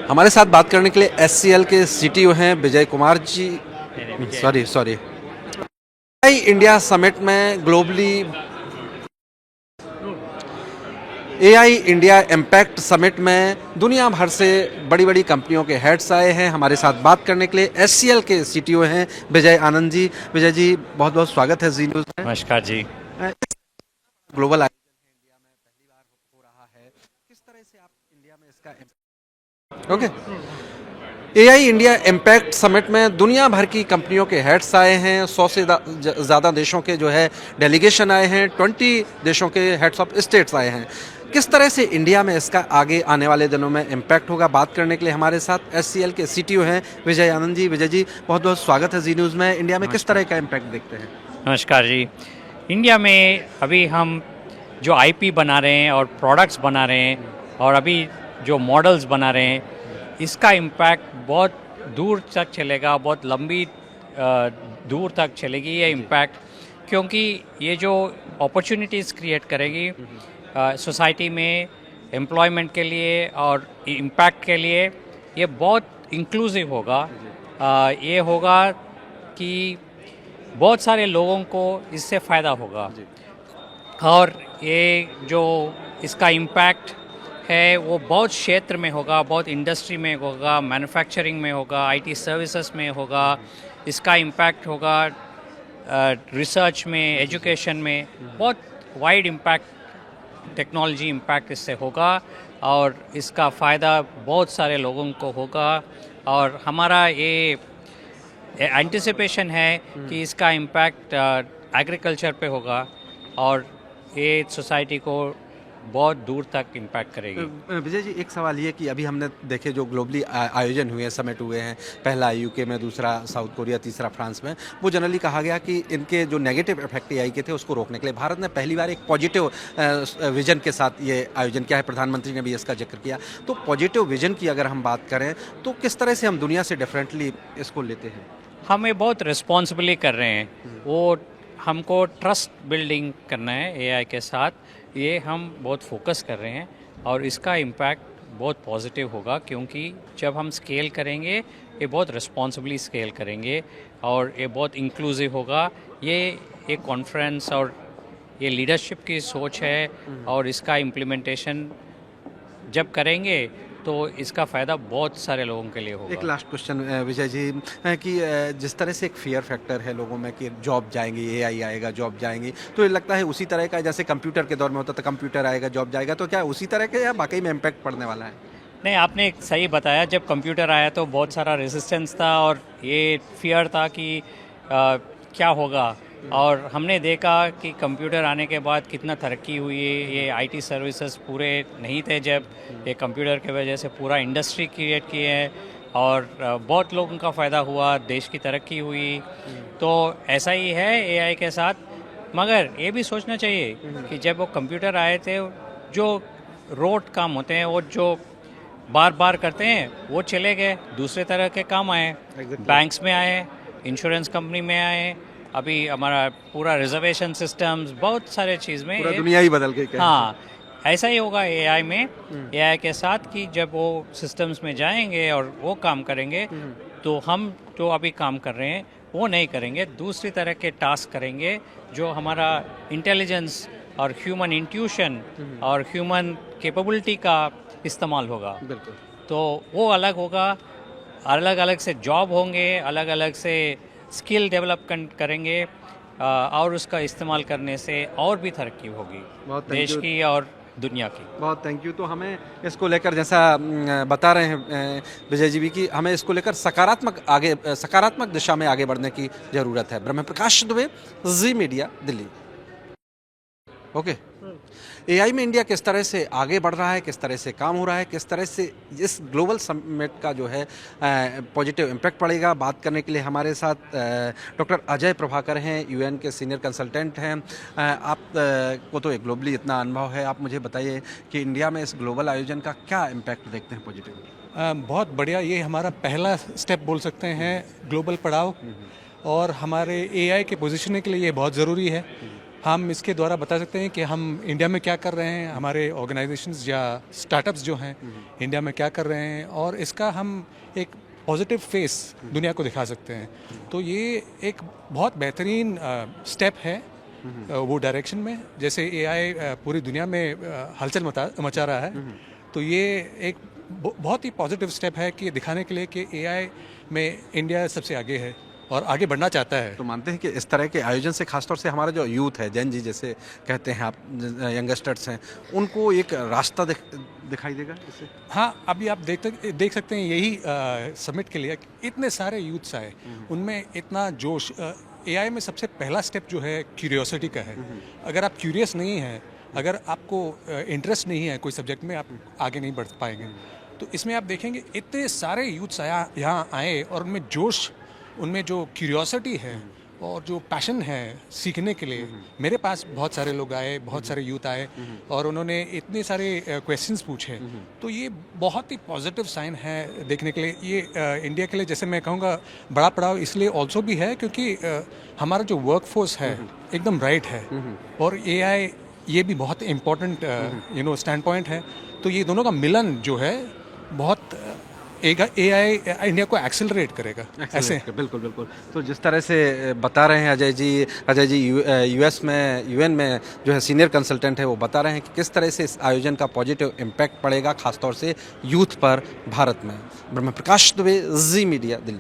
हमारे साथ बात करने के लिए एचसीएल के सीटीओ हैं Vijay Kumar ji. Sorry India summit में globally AI India impact summit में दुनिया भर से बड़ी बड़ी कंपनियों के हेड्स आए हैं। हमारे साथ बात करने के लिए एचसीएल के सीटीओ हैं विजय आनंद जी। विजय जी, बहुत बहुत स्वागत है जी न्यूज़ में। नमस्कार जी। ग्लोबल आयोजन है, इंडिया में पहली बार हो रहा है। किस तरह से आप इंडिया में इसका एआई इंडिया इम्पैक्ट समिट में दुनिया भर की कंपनियों के हेड्स आए हैं। 100 से ज़्यादा देशों के जो है डेलीगेशन आए हैं। 20 देशों के हेड्स ऑफ स्टेट्स आए हैं। किस तरह से इंडिया में इसका आगे आने वाले दिनों में इम्पैक्ट होगा, बात करने के लिए हमारे साथ एचसीएल के सीटीओ हैं विजय आनंद जी। विजय जी, बहुत बहुत स्वागत है जी न्यूज़ में। इंडिया में किस तरह का इम्पैक्ट देखते हैं? नमस्कार जी। इंडिया में अभी हम जो आईपी बना रहे हैं और प्रोडक्ट्स बना रहे हैं और अभी जो मॉडल्स बना रहे हैं, इसका इम्पैक्ट बहुत दूर तक चलेगा, बहुत लंबी दूर तक चलेगी ये इम्पैक्ट, क्योंकि ये जो अपॉर्चुनिटीज़ क्रिएट करेगी सोसाइटी में एम्प्लॉयमेंट के लिए और इम्पैक्ट के लिए, ये बहुत इंक्लूसिव होगा। ये होगा कि बहुत सारे लोगों को इससे फ़ायदा होगा और ये जो इसका इम्पैक्ट है वो बहुत क्षेत्र में होगा, बहुत इंडस्ट्री में होगा, मैन्युफैक्चरिंग में होगा, आईटी सर्विसेज में होगा। इसका इम्पैक्ट होगा रिसर्च में, एजुकेशन में, बहुत वाइड इम्पैक्ट, टेक्नोलॉजी इम्पैक्ट इससे होगा और इसका फ़ायदा बहुत सारे लोगों को होगा। और हमारा ये एंटिसिपेशन है कि इसका इम्पैक्ट एग्रीकल्चर पे होगा और ये सोसाइटी को बहुत दूर तक इम्पैक्ट करेगी। विजय जी, एक सवाल ये कि अभी हमने देखे जो ग्लोबली आयोजन हुए हैं, समिट हुए हैं, पहला यूके में, दूसरा साउथ कोरिया, तीसरा फ्रांस में, वो जनरली कहा गया कि इनके जो नेगेटिव इफेक्ट एआई के थे उसको रोकने के लिए भारत ने पहली बार एक पॉजिटिव विजन के साथ ये आयोजन किया है। प्रधानमंत्री ने भी इसका जिक्र किया। तो पॉजिटिव विजन की अगर हम बात करें तो किस तरह से हम दुनिया से डिफरेंटली इसको लेते हैं? हम ये बहुत रिस्पॉन्सिबली कर रहे हैं। वो हमको ट्रस्ट बिल्डिंग करना है एआई के साथ, ये हम बहुत फोकस कर रहे हैं और इसका इम्पैक्ट बहुत पॉजिटिव होगा, क्योंकि जब हम स्केल करेंगे ये बहुत रिस्पॉन्सिबली स्केल करेंगे और ये बहुत इंक्लूसिव होगा। ये एक कॉन्फ्रेंस और ये लीडरशिप की सोच है और इसका इम्प्लीमेंटेशन जब करेंगे तो इसका फ़ायदा बहुत सारे लोगों के लिए होगा। एक लास्ट क्वेश्चन विजय जी, कि जिस तरह से एक फियर फैक्टर है लोगों में कि जॉब जाएंगी, एआई आएगा, जॉब जाएंगी, तो ये लगता है उसी तरह का जैसे कंप्यूटर के दौर में होता था, कंप्यूटर आएगा, जॉब जाएगा, तो क्या उसी तरह का या वाकई में इम्पैक्ट पड़ने वाला है? नहीं, आपने सही बताया। जब कंप्यूटर आया तो बहुत सारा रेजिस्टेंस था और ये फियर था कि क्या होगा, और हमने देखा कि कंप्यूटर आने के बाद कितना तरक्की हुई है। ये आईटी सर्विसेज पूरे नहीं थे जब, ये कंप्यूटर की वजह से पूरा इंडस्ट्री क्रिएट किए हैं और बहुत लोगों का फ़ायदा हुआ, देश की तरक्की हुई। तो ऐसा ही है एआई के साथ, मगर ये भी सोचना चाहिए कि जब वो कंप्यूटर आए थे, जो रोड काम होते हैं, वो जो बार बार करते हैं, वो चले गए, दूसरे तरह के काम आए। बैंक्स में आए, इंश्योरेंस कंपनी में आए, अभी हमारा पूरा रिजर्वेशन सिस्टम्स, बहुत सारे चीज़ में पूरा दुनिया ही बदल गई। हाँ, ऐसा ही होगा एआई में, एआई के साथ, कि जब वो सिस्टम्स में जाएंगे और वो काम करेंगे तो हम जो अभी काम कर रहे हैं वो नहीं करेंगे, दूसरी तरह के टास्क करेंगे, जो हमारा इंटेलिजेंस और ह्यूमन इंट्यूशन और ह्यूमन कैपेबिलिटी का इस्तेमाल होगा। बिल्कुल। तो वो अलग होगा, अलग अलग से जॉब होंगे, अलग अलग से स्किल डेवलपमेंट करेंगे और उसका इस्तेमाल करने से और भी तरक्की होगी देश की और दुनिया की। बहुत थैंक यू। तो हमें इसको लेकर, जैसा बता रहे हैं विजय जी भी, कि हमें इसको लेकर सकारात्मक दिशा में आगे बढ़ने की ज़रूरत है। ब्रह्म प्रकाश दुबे, जी मीडिया, दिल्ली। ओके। एआई में इंडिया किस तरह से आगे बढ़ रहा है, किस तरह से काम हो रहा है, किस तरह से इस ग्लोबल समिट का जो है पॉजिटिव इम्पैक्ट पड़ेगा, बात करने के लिए हमारे साथ डॉक्टर अजय प्रभाकर हैं, यूएन के सीनियर कंसल्टेंट हैं। आप को तो एक ग्लोबली इतना अनुभव है, आप मुझे बताइए कि इंडिया में इस ग्लोबल आयोजन का क्या इम्पैक्ट देखते हैं पॉजिटिव? बहुत बढ़िया, ये हमारा पहला स्टेप बोल सकते हैं ग्लोबल पड़ाव, और हमारे एआई के पोजीशनिंग के लिए ये बहुत ज़रूरी है। हम इसके द्वारा बता सकते हैं कि हम इंडिया में क्या कर रहे हैं, हमारे ऑर्गेनाइजेशंस या स्टार्टअप्स जो हैं इंडिया में क्या कर रहे हैं, और इसका हम एक पॉजिटिव फेस दुनिया को दिखा सकते हैं। तो ये एक बहुत बेहतरीन स्टेप है वो डायरेक्शन में। जैसे एआई पूरी दुनिया में हलचल मचा रहा है, तो ये एक बहुत ही पॉजिटिव स्टेप है कि दिखाने के लिए कि एआई में इंडिया सबसे आगे है और आगे बढ़ना चाहता है। तो मानते हैं कि इस तरह के आयोजन से खासतौर से हमारा जो यूथ है, जैन जी जैसे कहते हैं आप, यंगस्टर्स हैं, उनको एक रास्ता दिखाई देगा इससे? हाँ, अभी आप देख सकते हैं यही समिट के लिए इतने सारे यूथ्स आए, उनमें इतना जोश। एआई में सबसे पहला स्टेप जो है क्यूरियोसिटी का है। अगर आप क्यूरियस नहीं हैं, अगर आपको इंटरेस्ट नहीं है कोई सब्जेक्ट में, आप आगे नहीं बढ़ पाएंगे। तो इसमें आप देखेंगे इतने सारे यूथ्स यहाँ आए और उनमें जोश, उनमें जो क्यूरियोसिटी है और जो पैशन है सीखने के लिए। मेरे पास बहुत सारे लोग आए, बहुत सारे यूथ आए और उन्होंने इतने सारे क्वेश्चंस पूछे। तो ये बहुत ही पॉजिटिव साइन है देखने के लिए। ये इंडिया के लिए, जैसे मैं कहूँगा, बड़ा पड़ाव इसलिए ऑल्सो भी है क्योंकि हमारा जो वर्क फोर्स है एकदम राइट है, और एआई ये भी बहुत इम्पोर्टेंट स्टैंड पॉइंट है। तो ये दोनों का मिलन जो है बहुत एआई इंडिया को एक्सेलरेट करेगा ऐसे। बिल्कुल बिल्कुल। तो जिस तरह से बता रहे हैं अजय जी यूएस में, यूएन में जो है सीनियर कंसल्टेंट है, वो बता रहे हैं कि किस तरह से इस आयोजन का पॉजिटिव इम्पैक्ट पड़ेगा खासतौर से यूथ पर भारत में। ब्रह्म प्रकाश दुबे, जी मीडिया, दिल्ली।